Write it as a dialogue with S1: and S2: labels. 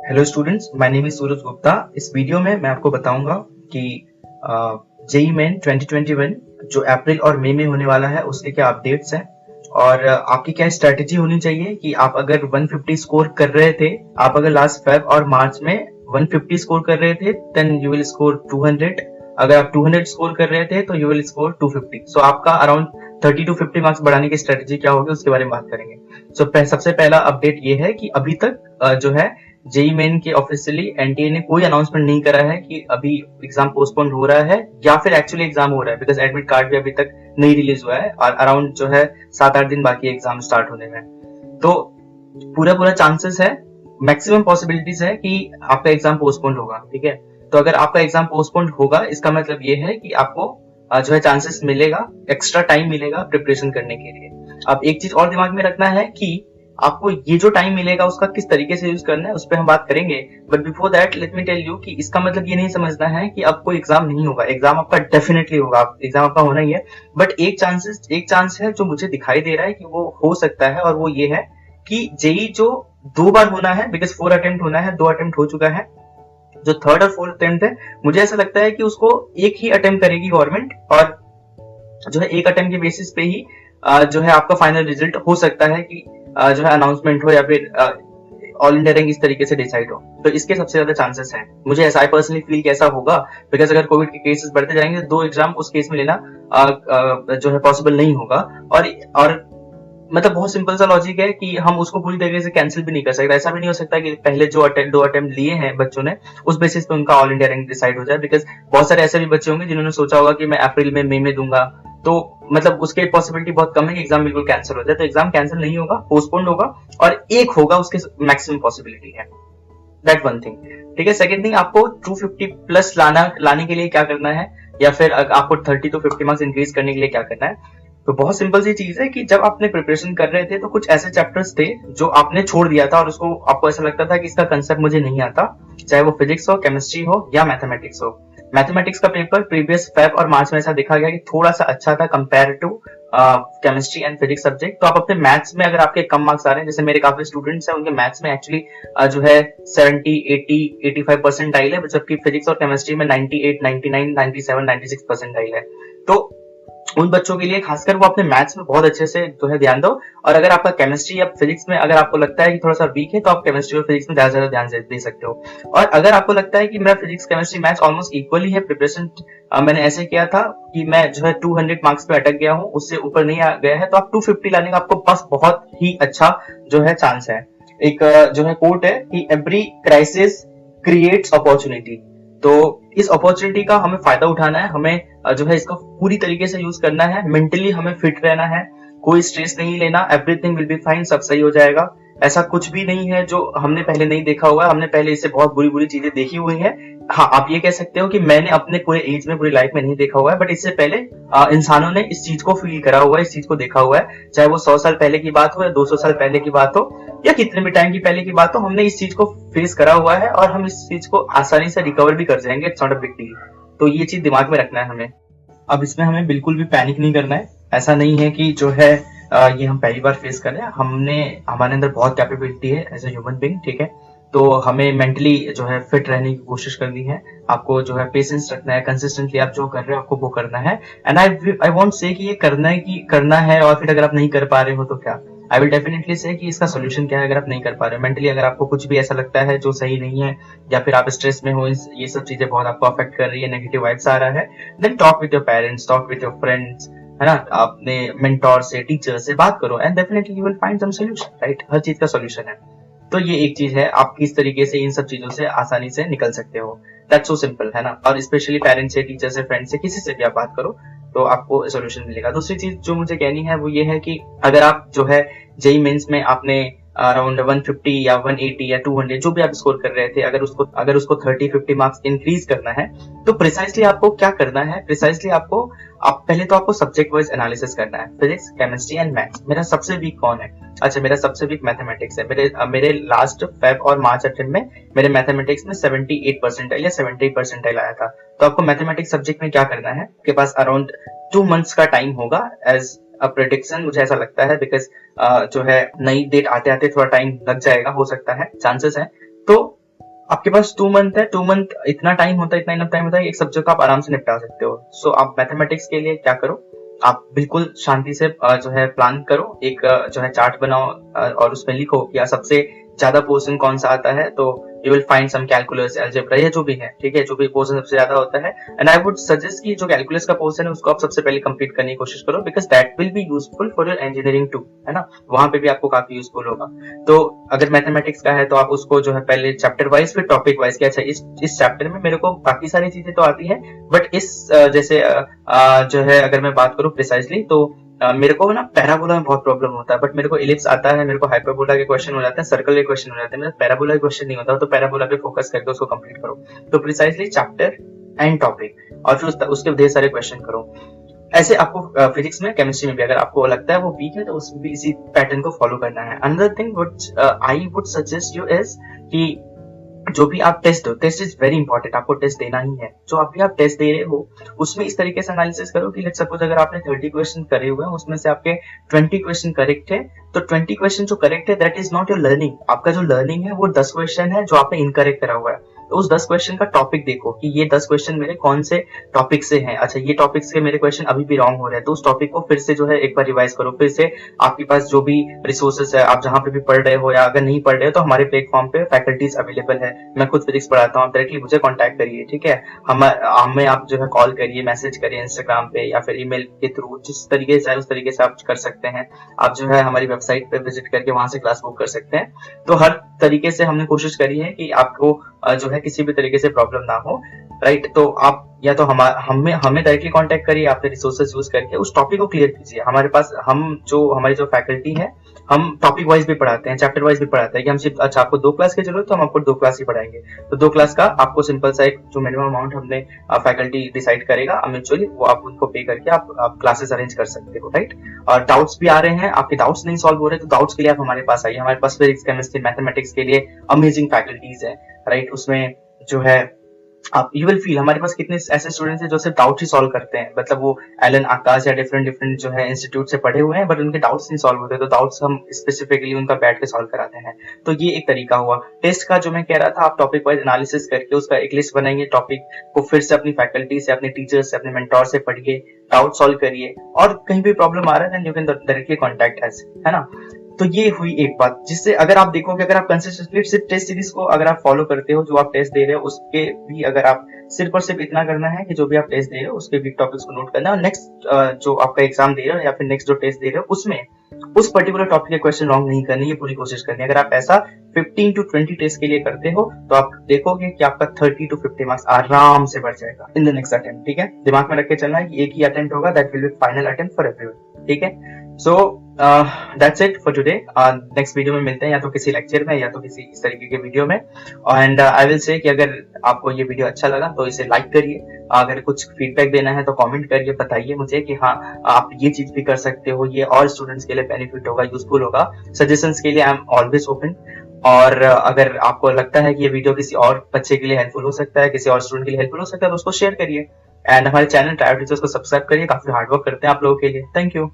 S1: Hello students, my name is Suraj Gupta. इस video में मैं आपको बताऊंगा कि जेईई मेन 2021 जो अप्रैल और मई में होने वाला है उसके क्या अपडेट्स हैं और आपकी क्या स्ट्रेटेजी होनी चाहिए कि आप अगर 150 स्कोर कर रहे थे, आप अगर लास्ट फेब और मार्च में 150 स्कोर कर रहे थे देन यू विल स्कोर 200। अगर आप 200 स्कोर कर रहे थे तो यू विल स्कोर 250। सो आपका अराउंड 30 to 50 मार्क्स बढ़ाने की स्ट्रेटेजी क्या होगी उसके बारे में बात करेंगे। सबसे पहला अपडेट ये है कि अभी तक जो है जेईई मेन के ऑफिशियली एनटीए ने कोई अनाउंसमेंट नहीं करा है कि अभी एग्जाम पोस्टपोन हो रहा है या फिर एक्चुअली एग्जाम हो रहा है, बिकॉज एडमिट कार्ड भी अभी तक नहीं रिलीज हुआ है और अराउंड जो है 7-8 दिन बाकी है एग्जाम स्टार्ट होने में। तो पूरा चांसेस है, मैक्सिमम पॉसिबिलिटीज है कि आपका एग्जाम पोस्टपोन होगा। ठीक है, तो अगर आपका एग्जाम पोस्टपोन होगा इसका मतलब ये है कि आपको जो है चांसेस मिलेगा, एक्स्ट्रा टाइम मिलेगा प्रिपरेशन करने के लिए। अब एक चीज और दिमाग में रखना है कि आपको ये जो टाइम मिलेगा उसका किस तरीके से यूज करना है उस पर हम बात करेंगे। But before that let me tell you कि इसका मतलब ये नहीं समझना है कि अब कोई एग्जाम नहीं होगा। एग्जाम आपका डेफिनेटली होगा, एग्जाम आपका होना ही है। बट एक चांस है जो मुझे दिखाई दे रहा है कि वो हो सकता है, और वो ये है कि जेईई जो 2 बार होना है, बिकॉज 4 अटेम्प्ट होना है, 2 अटेम्प्ट हो चुका है, जो 3rd और 4th अटेम्प्ट है मुझे ऐसा लगता है कि उसको एक ही अटेम्प्ट करेगी गवर्नमेंट, और जो है एक अटेम्प्ट के बेसिस पे ही जो है आपका फाइनल रिजल्ट हो सकता है कि जो है अनाउंसमेंट हो या फिर ऑल इंडिया रैंक इस तरीके से डिसाइड हो। तो इसके सबसे ज्यादा चांसेस हैं। मुझे ऐसा पर्सनली फील कैसा होगा, बिकॉज अगर कोविड के केसेस बढ़ते जाएंगे तो 2 एग्जाम उस केस में लेना जो है पॉसिबल नहीं होगा। और मतलब बहुत सिंपल सा लॉजिक है कि हम उसको पूरी तरीके से कैंसिल भी नहीं कर सकते। ऐसा भी नहीं हो सकता कि पहले जो 2 अटेम्प्ट लिए हैं बच्चों ने उस बेसिस पे उनका ऑल इंडिया रैंक डिसाइड हो जाए, बिकॉज बहुत सारे ऐसे भी बच्चे होंगे जिन्होंने सोचा होगा कि मैं अप्रैल में मई में दूंगा, तो मतलब उसके पॉसिबिलिटी बहुत कम है कि एग्जाम बिल्कुल कैंसिल हो जाए। तो एग्जाम कैंसिल नहीं होगा, पोस्टपोन होगा, और एक होगा उसके मैक्सिमम पॉसिबिलिटी है। That one thing. ठीक है, सेकंड थिंग, आपको 250 प्लस लाने के लिए क्या करना है, या फिर आपको 30 to 50 मार्क्स इंक्रीज करने के लिए क्या करना है। तो बहुत सिंपल सी चीज है कि जब आपने प्रिपरेशन कर रहे थे तो कुछ ऐसे चैप्टर्स थे जो आपने छोड़ दिया था और उसको आपको ऐसा लगता था कि इसका कंसेप्ट मुझे नहीं आता, चाहे वो फिजिक्स हो, केमिस्ट्री हो या मैथमेटिक्स हो। मैथमेटिक्स का पेपर प्रीवियस फेब और मार्च में ऐसा देखा गया कि थोड़ा सा अच्छा था compare to chemistry and physics subject. तो आप अपने मैथ्स में अगर आपके कम मार्क्स आ रहे हैं, जैसे मेरे काफी स्टूडेंट्स हैं उनके मैथ्स में एक्चुअली जो है 70, 80, 85 परसेंटाइल है, जबकि फिजिक्स और केमिस्ट्री में 98, 99, 97, 96 परसेंटाइल है। तो उन बच्चों के लिए खासकर वो अपने मैथ्स में बहुत अच्छे से जो है ध्यान दो। और अगर आपका केमिस्ट्री या फिजिक्स में अगर आपको लगता है कि थोड़ा सा वीक है तो आप केमिस्ट्री और फिजिक्स में ज्यादा ध्यान दे सकते हो। और अगर आपको लगता है कि मेरा physics chemistry maths almost equally है, प्रिपरेशन मैंने ऐसे किया था कि मैं जो है 200 मार्क्स पे अटक गया हूँ, उससे ऊपर नहीं आ गया है, तो आप 250 लाने का आपको बस बहुत ही अच्छा जो है चांस है। एक जो है कोट है कि एवरी क्राइसिस क्रिएट्स अपॉर्चुनिटी। तो इस अपॉर्चुनिटी का हमें फायदा उठाना है, हमें जो है इसका पूरी तरीके से यूज करना है। मेंटली हमें फिट रहना है, कोई स्ट्रेस नहीं लेना, एवरीथिंग विल बी फाइन, सब सही हो जाएगा। ऐसा कुछ भी नहीं है जो हमने पहले नहीं देखा हुआ है, हमने पहले इससे बहुत बुरी बुरी चीजें देखी हुई हैं। हाँ, आप ये कह सकते हो कि मैंने अपने पूरे एज में, पूरी लाइफ में नहीं देखा हुआ है, बट इससे पहले इंसानों ने इस चीज को फील करा हुआ है, इस चीज को देखा हुआ है। चाहे वो 100 साल पहले की बात हो या 200 साल पहले की बात हो या कितने भी टाइम की पहले की बात हो, हमने इस चीज को फेस करा हुआ है और हम इस चीज को आसानी से रिकवर भी कर जाएंगे। It's not a big deal. तो ये चीज दिमाग में रखना है हमें। अब इसमें हमें बिल्कुल भी पैनिक नहीं करना है। ऐसा नहीं है कि जो है ये हम पहली बार फेस कर रहे हैं। हमारे अंदर बहुत कैपेबिलिटी है एज ए ह्यूमन बीइंग। ठीक है, तो हमें मेंटली जो है फिट रहने की कोशिश करनी है। आपको जो है पेशेंस रखना है, कंसिस्टेंटली आप जो कर रहे हो आपको वो करना है। एंड आई वॉन्ट से कि ये करना है और फिर अगर आप नहीं कर पा रहे हो तो क्या, आई विल डेफिनेटली से कि इसका सोल्यूशन क्या है। अगर आप नहीं कर पा रहे हो मेंटली, अगर आपको कुछ भी ऐसा लगता है जो सही नहीं है या फिर आप स्ट्रेस में हो, ये सब चीजें बहुत आपको अफेक्ट कर रही है, नेगेटिव वाइब्स आ रहा है, then talk with your parents, talk with your friends, है ना, अपने मेंटोर से, टीचर से बात करो and definitely you will find some solution, right. हर चीज का सॉल्यूशन है। तो ये एक चीज है, आप किस तरीके से इन सब चीजों से आसानी से निकल सकते हो। दैट्स सो सिंपल, है ना। और स्पेशली पेरेंट्स से, टीचर से, फ्रेंड से, किसी से भी आप बात करो तो आपको सोल्यूशन मिलेगा। दूसरी चीज जो मुझे कहनी है वो ये है कि अगर आप जो है जेईई मेंस में आपने अराउंड 150 या 180 या 200 जो भी आप स्कोर कर रहे थे, अगर उसको 30-50 मार्क्स इंक्रीज करना है तो प्रिसाइसली आपको क्या करना है। प्रिसाइसली पहले तो आपको सब्जेक्ट वाइज एनालिसिस करना है, फिजिक्स, केमिस्ट्री एंड मैथ्स। मेरा सबसे वीक कौन है? अच्छा, मेरा सबसे वीक मैथमेटिक्स है। मेरे लास्ट फेब और मार्च अटेम्प्ट में मेरे मैथमेटिक्स में 78 परसेंटाइल या 70 परसेंटाइल आया था। तो आपको मैथमेटिक्स सब्जेक्ट में क्या करना है, आपके पास अराउंड 2 मंथ्स का टाइम होगा एज अ प्रेडिक्शन, मुझे ऐसा लगता है, बिकॉज जो है नई डेट आते आते थोड़ा टाइम लग जाएगा, हो सकता है, चांसेस है। तो आपके पास 2 मंथ है, 2 मंथ इतना टाइम होता है, इतना इनफ टाइम होता है, एक सब्जेक्ट को आप आराम से निपटा सकते हो। सो आप मैथमेटिक्स के लिए क्या करो, आप बिल्कुल शांति से जो है प्लान करो, एक जो है चार्ट बनाओ और उसमें लिखो कि सबसे ज्यादा पोर्शन कौन सा आता है, तो you will find some calculus, algebra, या जो भी है, ठीक है, जो भी पोर्शन सबसे ज्यादा होता है। एंड आई वुड सजेस्ट कि जो कैलकुलस का पोर्शन है उसको आप सबसे पहले कंप्लीट करने की कोशिश करो, because that will be useful for your engineering too, है ना, वहां पे भी आपको काफी यूजफुल होगा। तो अगर मैथमेटिक्स का है तो आप उसको जो है पहले चैप्टर वाइज फिर टॉपिक वाइज, अच्छा इस चैप्टर में मेरे को बाकी सारी चीजें तो आती है, बट इस जैसे जो है अगर मैं बात करूं प्रिसाइजली, तो मेरे को ना पैराबोला में बहुत प्रॉब्लम होता है, बट मेरे को इलिप्स आता है, मेरे को हाइपरबोला के क्वेश्चन हो जाते हैं, सर्कल के क्वेश्चन हो जाते हैं, मेरा पैराबोला के क्वेश्चन नहीं होता, तो पैराबोला पे फोकस करके उसको कंप्लीट करो। तो प्रिसाइजली चैप्टर एंड टॉपिक, और फिर उसके ढेर सारे क्वेश्चन करो। ऐसे आपको फिजिक्स में, केमिस्ट्री में भी अगर आपको लगता है वो वीक है तो उसमें भी इसी पैटर्न को फॉलो करना है। Another thing which I would suggest you is कि जो भी आप टेस्ट दो, टेस्ट इज वेरी इंपॉर्टेंट, आपको टेस्ट देना ही है। जो आप भी आप टेस्ट दे रहे हो उसमें इस तरीके से एनालिसिस करो कि लेट्स सपोज अगर आपने 30 क्वेश्चन करे हुए हैं, उसमें से आपके 20 क्वेश्चन करेक्ट है, तो 20 क्वेश्चन जो करेक्ट है that is not your learning. आपका जो लर्निंग है वो 10 क्वेश्चन है जो आपने इनकरेक्ट करा हुआ है। तो उस 10 क्वेश्चन का टॉपिक देखो कि ये 10 क्वेश्चन मेरे कौन से टॉपिक से हैं, अच्छा ये टॉपिक से मेरे क्वेश्चन अभी भी रॉन्ग हो रहे हैं, तो उस टॉपिक को फिर से जो है एक बार रिवाइज करो। फिर से आपके पास जो भी रिसोर्सेज है, आप जहां पे भी पढ़ रहे हो, या अगर नहीं पढ़ रहे हो तो हमारे प्लेटफॉर्म पे फैकल्टीज अवेलेबल है, मैं खुद फिजिक्स पढ़ाता हूँ, डायरेक्टली मुझे कॉन्टैक्ट करिए, ठीक है। हमें आप जो है कॉल करिए, मैसेज करिए इंस्टाग्राम पे या फिर ईमेल के थ्रू, जिस तरीके से उस तरीके से आप कर सकते हैं। आप जो है हमारी वेबसाइट पे विजिट करके वहां से क्लास बुक कर सकते हैं। तो हर तरीके से हमने कोशिश करी है कि आपको जो है किसी भी तरीके से प्रॉब्लम ना हो, राइट। तो आप या तो हमें डायरेक्टली कांटेक्ट करिए, आपके रिसोर्सेज यूज करके उस टॉपिक को क्लियर कीजिए। हमारे पास हमारी जो फैकल्टी है, हम टॉपिक वाइज भी पढ़ाते हैं, चैप्टर वाइज भी पढ़ाते हैं कि हम सिर्फ अच्छा आपको 2 क्लास की जरूरत है तो हम आपको 2 क्लास ही पढ़ाएंगे। तो 2 क्लास का आपको सिंपल सा एक जो मिनिमम अमाउंट हमने फैकल्टी डिसाइड करेगा म्यूचुअली, वो आप उनको पे करके आप क्लासेस अरेंज कर सकते हो, राइट। और डाउट्स भी आ रहे हैं, आपके डाउट्स नहीं सॉल्व हो रहे तो डाउट्स के लिए आप हमारे पास आइए। हमारे पास फिजिक्स, केमिस्ट्री, मैथमेटिक्स के लिए अमेजिंग फैकल्टीज है, राइट। उसमें जो है आप यू विल फील, हमारे पास कितने ऐसे स्टूडेंट्स हैं जो सिर्फ डाउट ही सॉल्व करते हैं, मतलब वो एलन आकाश या डिफरेंट जो है इंस्टीट्यूट से पढ़े हुए हैं, बट उनके डाउट्स नहीं सॉल्व होते, तो डाउट्स हम स्पेसिफिकली उनका बैठ के सॉल्व कराते हैं। तो ये एक तरीका हुआ। टेस्ट का जो मैं कह रहा था, आप टॉपिक वाइज एनालिसिस करके उसका एक लिस्ट बनाइए, टॉपिक को फिर से अपनी फैकल्टी से, अपने टीचर से, अपने मेंटोर से पढ़िए, डाउट सॉल्व करिए, और कहीं भी प्रॉब्लम आ रहा है then you can directly contact us, है ना। तो ये हुई एक बात, जिससे अगर आप देखोगे, अगर आप कंसिस्टेंटली सिर्फ टेस्ट सीरीज को अगर आप फॉलो करते हो, जो आप टेस्ट दे रहे हो उसके भी अगर आप सिर्फ और सिर्फ इतना करना है कि जो भी आप टेस्ट दे रहे हो उसके वीक टॉपिक्स को नोट करना है, और नेक्स्ट जो आपका एग्जाम दे रहे हो या फिर नेक्स्ट जो टेस्ट दे रहे हो उसमें उस पर्टिकुलर टॉपिक के क्वेश्चन रॉन्ग नहीं करने, ये पूरी कोशिश करनी है। अगर आप ऐसा 15 to 20 टेस्ट के लिए करते हो तो आप देखोगे कि आपका 30 to 50 मार्क्स आराम से बढ़ जाएगा इन द नेक्स्ट अटेम्प्ट, ठीक है। दिमाग में रख के चलना है कि एक ही अटेम्प्ट होगा, that will B final attempt for everyone, ठीक है। So that's it for today. Next video में मिलते हैं, या तो किसी लेक्चर में या तो किसी इस तरीके के वीडियो में। एंड आई विल से कि अगर आपको ये वीडियो अच्छा लगा तो इसे लाइक करिए, अगर कुछ फीडबैक देना है तो कमेंट करिए, बताइए मुझे कि हाँ आप ये चीज भी कर सकते हो, ये और स्टूडेंट्स के लिए बेनिफिट होगा, यूजफुल होगा। सजेशंस के लिए आई एम ऑलवेज ओपन। और अगर आपको लगता है कि ये वीडियो किसी और बच्चे के लिए हेल्पफुल हो सकता है, किसी और स्टूडेंट के लिए हेल्पफुल हो सकता है, तो उसको शेयर करिए। एंड हमारे चैनल ट्रायो टीचर्स को सब्सक्राइब करिए, काफी हार्डवर्क करते हैं आप लोगों के लिए। Thank you.